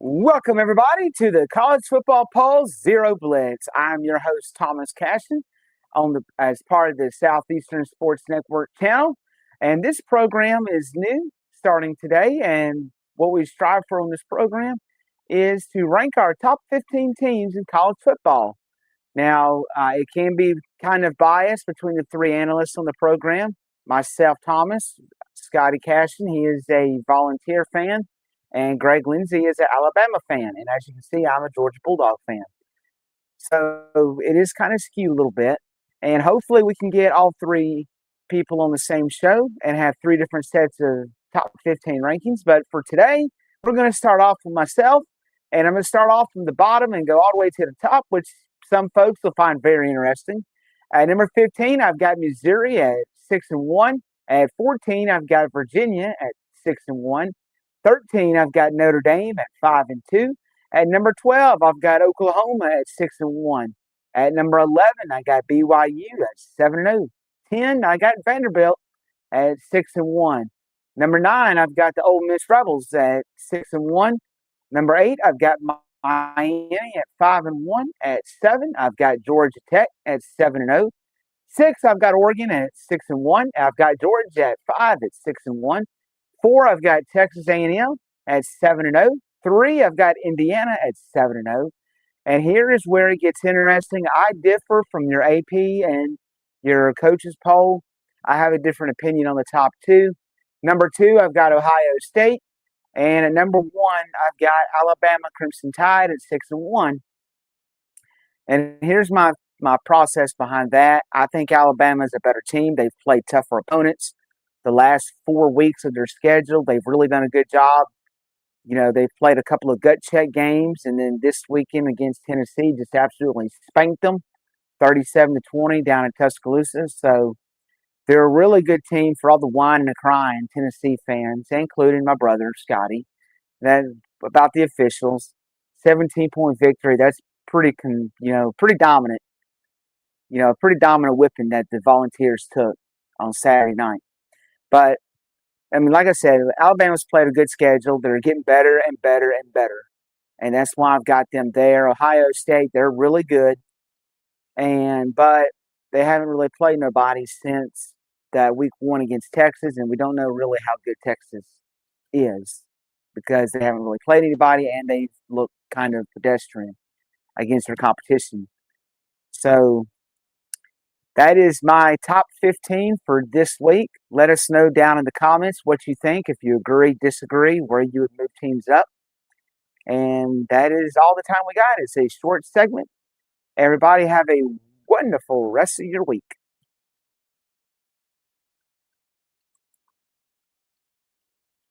Welcome, everybody, to the College Football Pulse Zero Blitz. I'm your host, Thomas Cashin, as part of the Southeastern Sports Network channel. And this program is new, starting today. And what we strive for on this program is to rank our top 15 teams in college football. Now, it can be kind of biased between the three analysts on the program. Myself, Thomas, Scotty Cashin, he is a volunteer fan, and Greg Lindsay is an Alabama fan. And as you can see, I'm a Georgia Bulldog fan. So it is kind of skewed a little bit. And hopefully we can get all three people on the same show and have three different sets of top 15 rankings. But for today, we're going to start off with myself. And I'm going to start off from the bottom and go all the way to the top, which some folks will find very interesting. At number 15, I've got Missouri at 6-1. At 14, I've got Virginia at 6-1. 13, I've got Notre Dame at 5-2. At number 12, I've got Oklahoma at 6-1. At number 11, I got BYU at 7-0. 10, I got Vanderbilt at 6-1. Number 9, I've got the Ole Miss Rebels at 6-1. Number 8, I've got Miami at 5-1. At 7, I've got Georgia Tech at 7-0. 6, I've got Oregon at 6-1. I've got Georgia at 5 at 6-1. 4, I've got Texas A&M at 7-0. 3, I've got Indiana at 7-0. And here is where it gets interesting. I differ from your AP and your coaches poll. I have a different opinion on the top two. Number 2, I've got Ohio State. And at number 1, I've got Alabama Crimson Tide at 6-1. And here's my process behind that. I think Alabama is a better team. They've played tougher opponents. The last 4 weeks of their schedule, they've really done a good job. You know, they've played a couple of gut check games, and then this weekend against Tennessee just absolutely spanked them, 37-20 down in Tuscaloosa. So they're a really good team for all the whine and the crying Tennessee fans, including my brother Scotty. That about the officials, 17-point victory. That's pretty dominant. Pretty dominant whipping that the Volunteers took on Saturday night. But I mean, like I said, Alabama's played a good schedule. They're getting better and better and better. And that's why I've got them there. Ohio State, they're really good. But they haven't really played nobody since that week 1 against Texas. And we don't know really how good Texas is because they haven't really played anybody and they look kind of pedestrian against their competition. So that is my top 15 for this week. Let us know down in the comments what you think, if you agree, disagree, where you would move teams up. And that is all the time we got. It's a short segment. Everybody have a wonderful rest of your week.